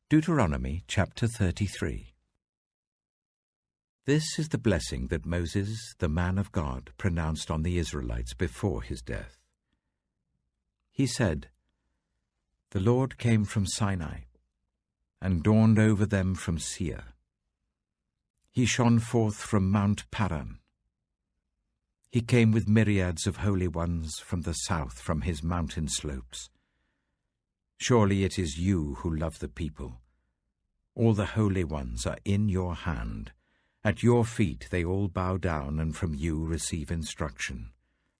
Deuteronomy chapter 33. This is the blessing that Moses, the man of God, pronounced on the Israelites before his death. He said, "The Lord came from Sinai, and dawned over them from Seir. He shone forth from Mount Paran. He came with myriads of holy ones from the south, from his mountain slopes. Surely it is you who love the people. All the holy ones are in your hand. At your feet they all bow down, and from you receive instruction,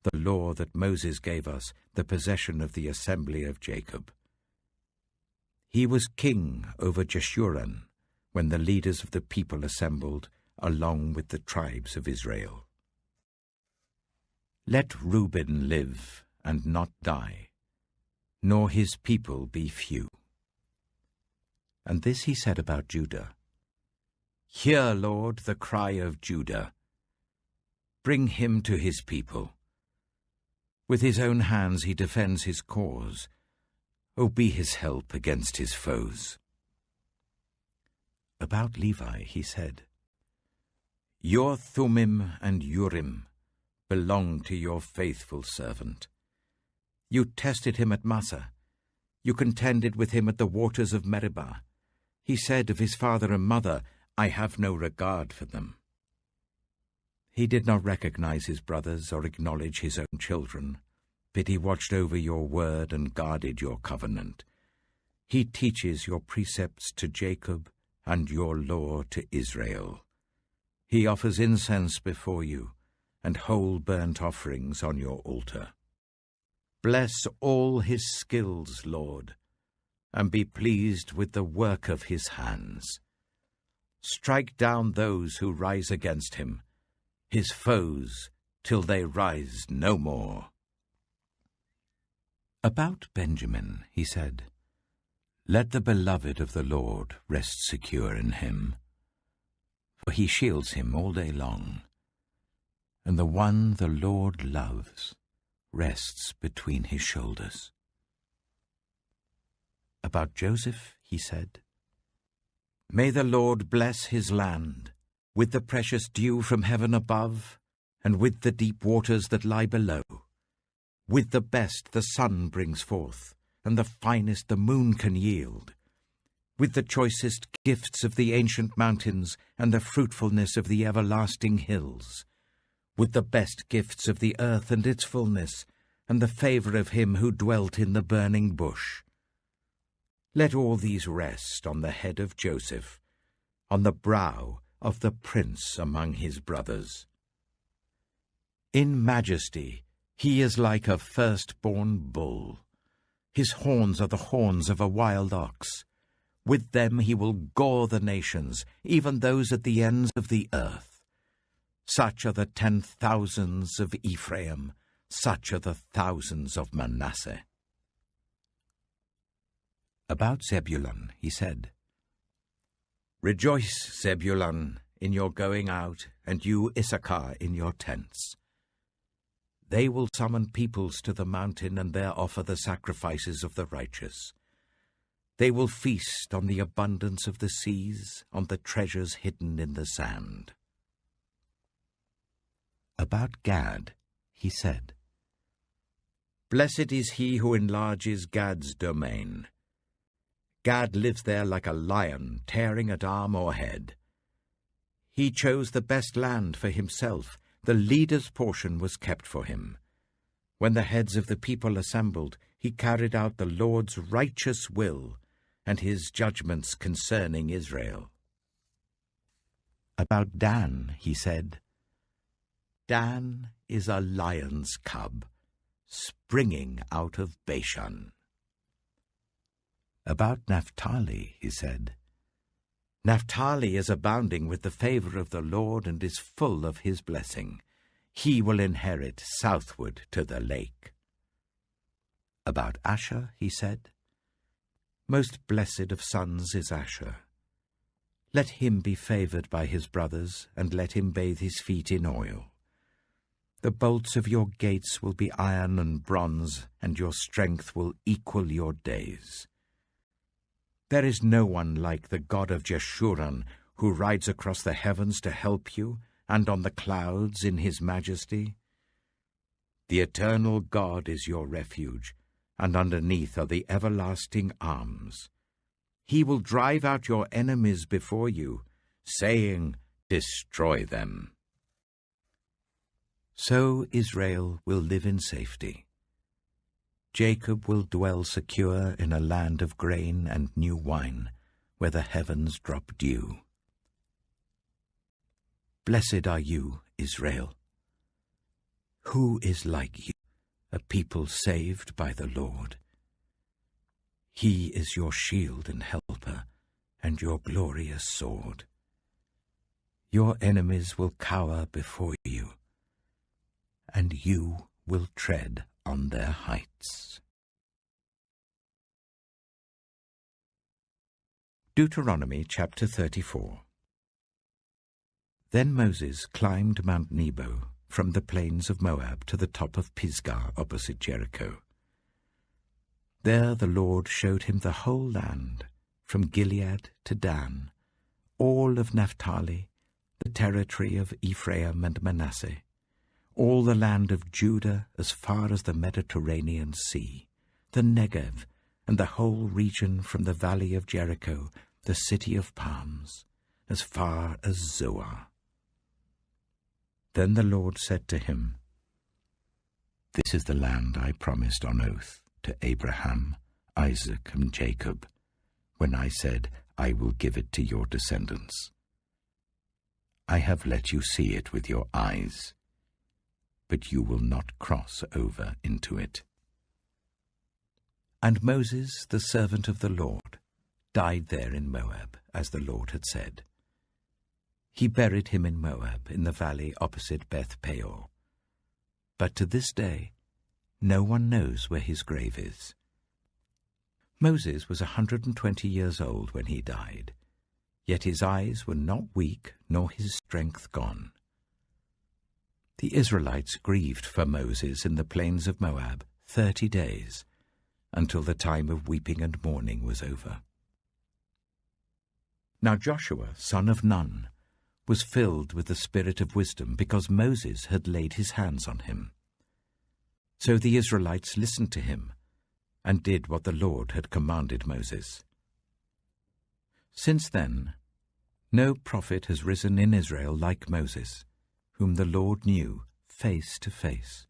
the law that Moses gave us, the possession of the assembly of Jacob. He was king over Jeshurun when the leaders of the people assembled, along with the tribes of Israel. Let Reuben live and not die, nor his people be few." And this he said about Judah. "Hear, Lord, the cry of Judah. Bring him to his people. With his own hands he defends his cause. O be his help against his foes." About Levi he said, "Your Thummim and Urim belong to your faithful servant. You tested him at Massah. You contended with him at the waters of Meribah. He said of his father and mother, 'I have no regard for them.' He did not recognize his brothers or acknowledge his own children, but he watched over your word and guarded your covenant. He teaches your precepts to Jacob and your law to Israel. He offers incense before you and whole burnt offerings on your altar. Bless all his skills, Lord, and be pleased with the work of his hands. Strike down those who rise against him, his foes, till they rise no more." About Benjamin he said, "Let the beloved of the Lord rest secure in him, for he shields him all day long, and the one the Lord loves rests between his shoulders." About Joseph he said, "May the Lord bless his land with the precious dew from heaven above, and with the deep waters that lie below. With the best the sun brings forth, and the finest the moon can yield. With the choicest gifts of the ancient mountains, and the fruitfulness of the everlasting hills. With the best gifts of the earth and its fullness, and the favor of him who dwelt in the burning bush. Let all these rest on the head of Joseph, on the brow of the prince among his brothers. In majesty he is like a firstborn bull. His horns are the horns of a wild ox. With them he will gore the nations, even those at the ends of the earth. Such are the 10,000s of Ephraim, such are the thousands of Manasseh." About Zebulun he said, "Rejoice, Zebulun, in your going out, and you, Issachar, in your tents. They will summon peoples to the mountain, and there offer the sacrifices of the righteous. They will feast on the abundance of the seas, on the treasures hidden in the sand." About Gad he said, "Blessed is he who enlarges Gad's domain. Gad lives there like a lion, tearing at arm or head. He chose the best land for himself. The leader's portion was kept for him. When the heads of the people assembled, he carried out the Lord's righteous will and his judgments concerning Israel." About Dan he said, "Dan is a lion's cub, springing out of Bashan." About Naphtali he said, "Naphtali is abounding with the favor of the Lord and is full of his blessing. He will inherit southward to the lake." About Asher he said, "Most blessed of sons is Asher. Let him be favored by his brothers, and let him bathe his feet in oil. The bolts of your gates will be iron and bronze, and your strength will equal your days. There is no one like the God of Jeshurun, who rides across the heavens to help you, and on the clouds in his majesty. The eternal God is your refuge, and underneath are the everlasting arms. He will drive out your enemies before you, saying, "Destroy them." So Israel will live in safety. Jacob will dwell secure in a land of grain and new wine, where the heavens drop dew. Blessed are you, Israel. Who is like you, a people saved by the Lord? He is your shield and helper, and your glorious sword. Your enemies will cower before you, and you will tread on their heights. Deuteronomy chapter 34. Then Moses climbed Mount Nebo from the plains of Moab to the top of Pisgah opposite Jericho. There the Lord showed him the whole land, from Gilead to Dan, all of Naphtali, the territory of Ephraim and Manasseh, all the land of Judah as far as the Mediterranean Sea, the Negev, and the whole region from the valley of Jericho, the city of palms, as far as Zoar. Then the Lord said to him, "This is the land I promised on oath to Abraham, Isaac, and Jacob, when I said, I will give it to your descendants. I have let you see it with your eyes, but you will not cross over into it." And Moses, the servant of the Lord, died there in Moab, as the Lord had said. He buried him in Moab, in the valley opposite Beth Peor. But to this day, no one knows where his grave is. Moses was 120 years old when he died, yet his eyes were not weak, nor his strength gone. The Israelites grieved for Moses in the plains of Moab 30 days, until the time of weeping and mourning was over. Now Joshua, son of Nun, was filled with the spirit of wisdom, because Moses had laid his hands on him. So the Israelites listened to him, and did what the Lord had commanded Moses. Since then, no prophet has risen in Israel like Moses, whom the Lord knew face to face,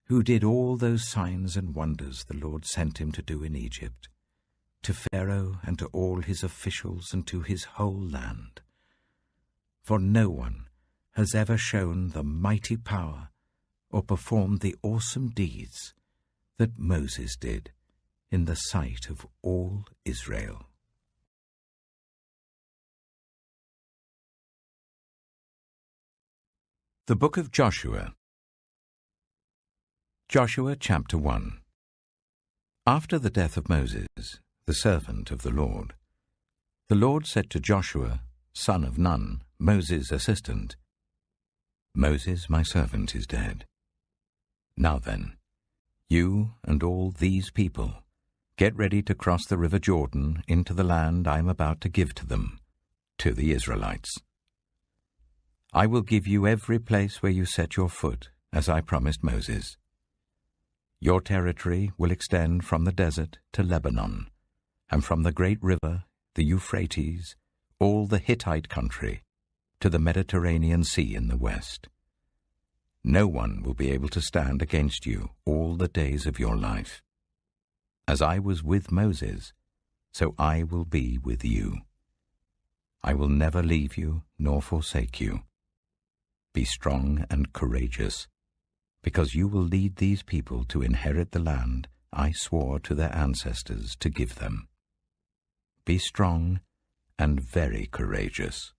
who did all those signs and wonders the Lord sent him to do in Egypt, to Pharaoh and to all his officials and to his whole land. For no one has ever shown the mighty power or performed the awesome deeds that Moses did in the sight of all Israel. The Book of Joshua. Joshua chapter 1. After the death of Moses, the servant of the Lord said to Joshua, son of Nun, Moses' assistant, "Moses, my servant, is dead. Now then, you and all these people, get ready to cross the river Jordan into the land I am about to give to them, to the Israelites. I will give you every place where you set your foot, as I promised Moses. Your territory will extend from the desert to Lebanon, and from the great river, the Euphrates, all the Hittite country, to the Mediterranean Sea in the west. No one will be able to stand against you all the days of your life. As I was with Moses, so I will be with you. I will never leave you nor forsake you. Be strong and courageous, because you will lead these people to inherit the land I swore to their ancestors to give them. Be strong and very courageous.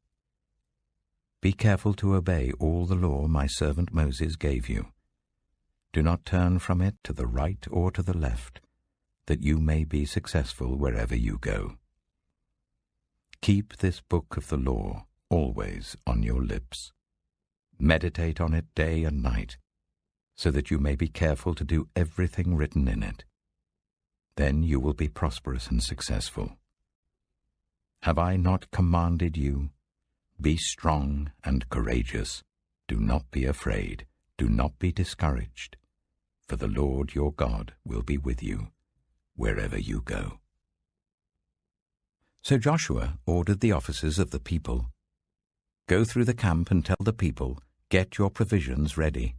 Be careful to obey all the law my servant Moses gave you. Do not turn from it to the right or to the left, that you may be successful wherever you go. Keep this book of the law always on your lips. Meditate on it day and night, so that you may be careful to do everything written in it. Then you will be prosperous and successful. Have I not commanded you? Be strong and courageous. Do not be afraid. Do not be discouraged. For the Lord your God will be with you wherever you go." So Joshua ordered the officers of the people, "Go through the camp and tell the people, 'Get your provisions ready.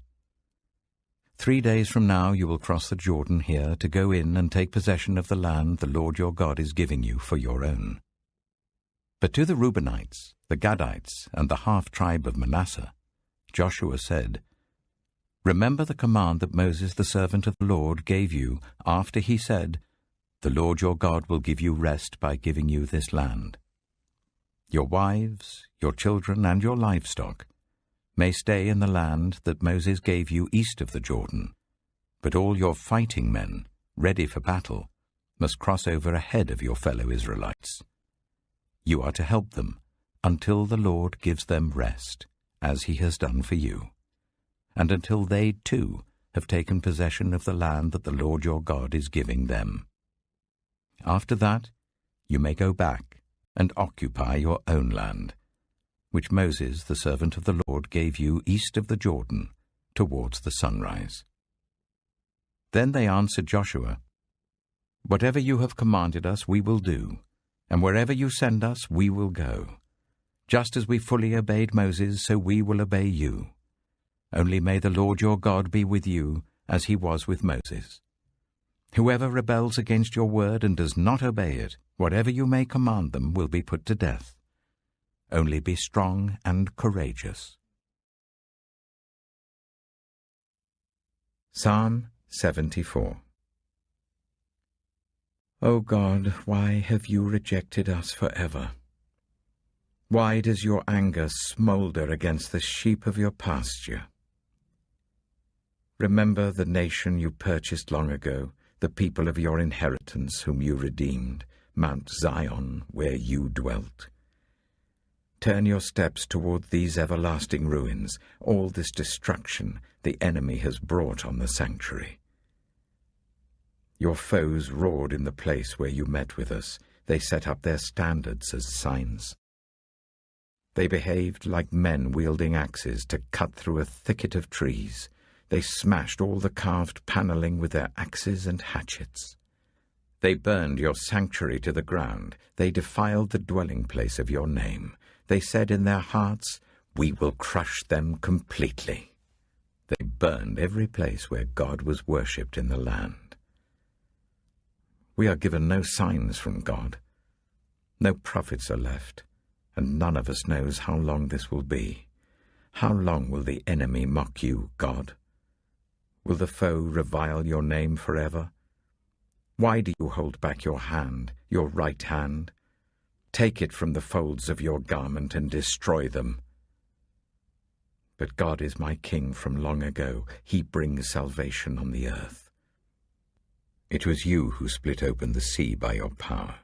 3 days from now you will cross the Jordan here to go in and take possession of the land the Lord your God is giving you for your own.'" But to the Reubenites, the Gadites, and the half-tribe of Manasseh, Joshua said, "Remember the command that Moses the servant of the Lord gave you after he said, 'The Lord your God will give you rest by giving you this land. Your wives, your children, and your livestock may stay in the land that Moses gave you east of the Jordan, but all your fighting men, ready for battle, must cross over ahead of your fellow Israelites. You are to help them until the Lord gives them rest, as he has done for you, and until they too have taken possession of the land that the Lord your God is giving them. After that, you may go back and occupy your own land, which Moses, the servant of the Lord, gave you east of the Jordan, towards the sunrise." Then they answered Joshua, "Whatever you have commanded us we will do, and wherever you send us we will go. Just as we fully obeyed Moses, so we will obey you. Only may the Lord your God be with you, as he was with Moses. Whoever rebels against your word and does not obey it, whatever you may command them, will be put to death. Only be strong and courageous." Psalm 74. O God, why have you rejected us forever? Why does your anger smolder against the sheep of your pasture? Remember the nation you purchased long ago, the people of your inheritance whom you redeemed, Mount Zion, where you dwelt. Turn your steps toward these everlasting ruins, all this destruction the enemy has brought on the sanctuary. Your foes roared in the place where you met with us. They set up their standards as signs. They behaved like men wielding axes to cut through a thicket of trees. They smashed all the carved paneling with their axes and hatchets. They burned your sanctuary to the ground. They defiled the dwelling place of your name. They said in their hearts, "We will crush them completely." They burned every place where God was worshipped in the land. We are given no signs from God. No prophets are left, and none of us knows how long this will be. How long will the enemy mock you, God? Will the foe revile your name forever? Why do you hold back your hand, your right hand? Take it from the folds of your garment and destroy them. But God is my King from long ago. He brings salvation on the earth. It was you who split open the sea by your power.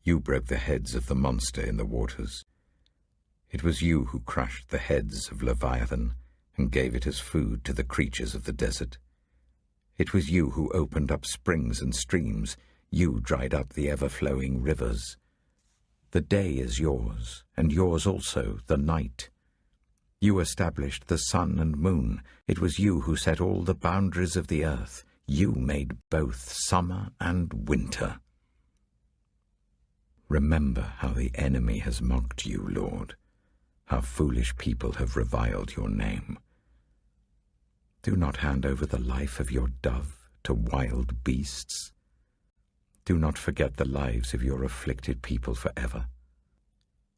You broke the heads of the monster in the waters. It was you who crushed the heads of Leviathan and gave it as food to the creatures of the desert. It was you who opened up springs and streams. You dried up the ever-flowing rivers. The day is yours, and yours also the night. You established the sun and moon. It was you who set all the boundaries of the earth. You made both summer and winter. Remember how the enemy has mocked you, Lord, how foolish people have reviled your name. Do not hand over the life of your dove to wild beasts. Do not forget the lives of your afflicted people forever.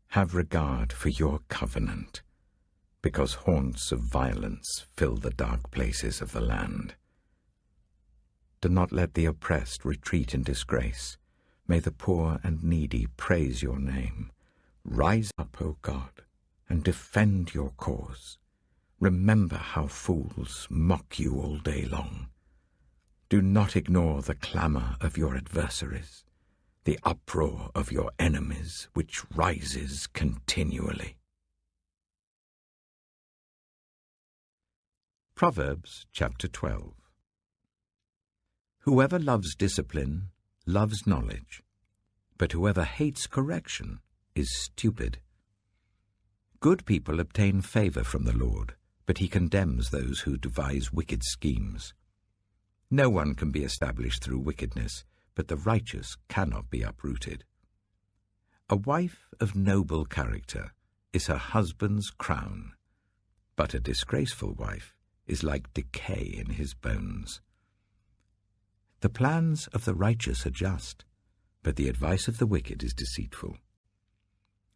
Have regard for your covenant, because haunts of violence fill the dark places of the land. Do not let the oppressed retreat in disgrace. May the poor and needy praise your name. Rise up, O God, and defend your cause. Remember how fools mock you all day long. Do not ignore the clamor of your adversaries, the uproar of your enemies, which rises continually. Proverbs chapter 12. Whoever loves discipline loves knowledge, but whoever hates correction is stupid. Good people obtain favor from the Lord, but he condemns those who devise wicked schemes. No one can be established through wickedness, but the righteous cannot be uprooted. A wife of noble character is her husband's crown, but a disgraceful wife is like decay in his bones. The plans of the righteous are just, but the advice of the wicked is deceitful.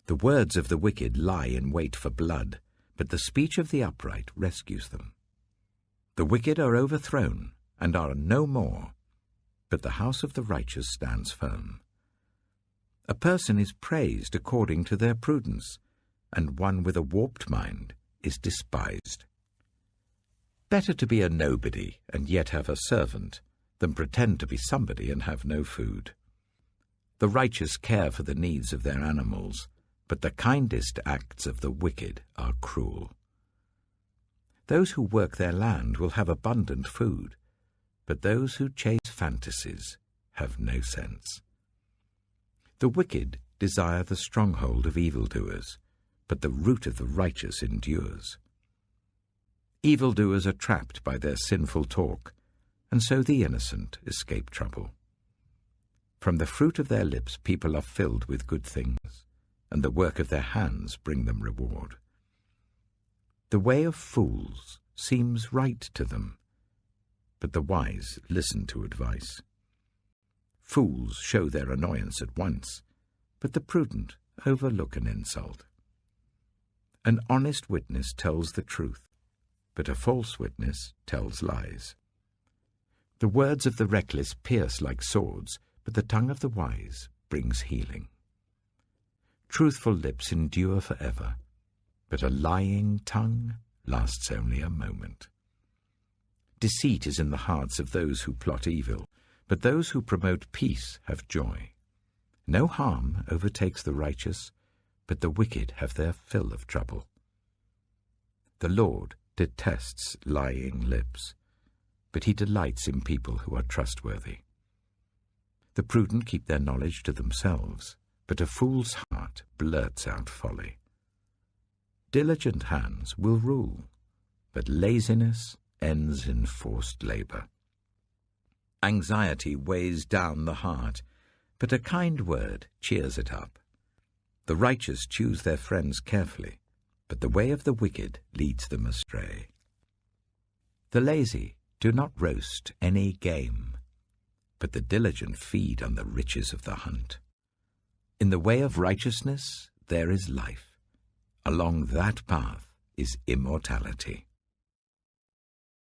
The words of the wicked lie in wait for blood, but the speech of the upright rescues them. The wicked are overthrown and are no more, but the house of the righteous stands firm. A person is praised according to their prudence, and one with a warped mind is despised. Better to be a nobody and yet have a servant than pretend to be somebody and have no food. The righteous care for the needs of their animals, but the kindest acts of the wicked are cruel. Those who work their land will have abundant food, but those who chase fantasies have no sense. The wicked desire the stronghold of evildoers, but the root of the righteous endures. Evildoers are trapped by their sinful talk, and so the innocent escape trouble. From the fruit of their lips people are filled with good things, and the work of their hands bring them reward. The way of fools seems right to them, but the wise listen to advice. Fools show their annoyance at once, but the prudent overlook an insult. An honest witness tells the truth, but a false witness tells lies. The words of the reckless pierce like swords, but the tongue of the wise brings healing. Truthful lips endure forever, but a lying tongue lasts only a moment. Deceit is in the hearts of those who plot evil, but those who promote peace have joy. No harm overtakes the righteous, but the wicked have their fill of trouble. The Lord detests lying lips, but he delights in people who are trustworthy. The prudent keep their knowledge to themselves, but a fool's heart blurts out folly. Diligent hands will rule, but laziness ends in forced labor. Anxiety weighs down the heart, but a kind word cheers it up. The righteous choose their friends carefully, but the way of the wicked leads them astray. The lazy do not roast any game, but the diligent feed on the riches of the hunt. In the way of righteousness there is life. Along that path is immortality.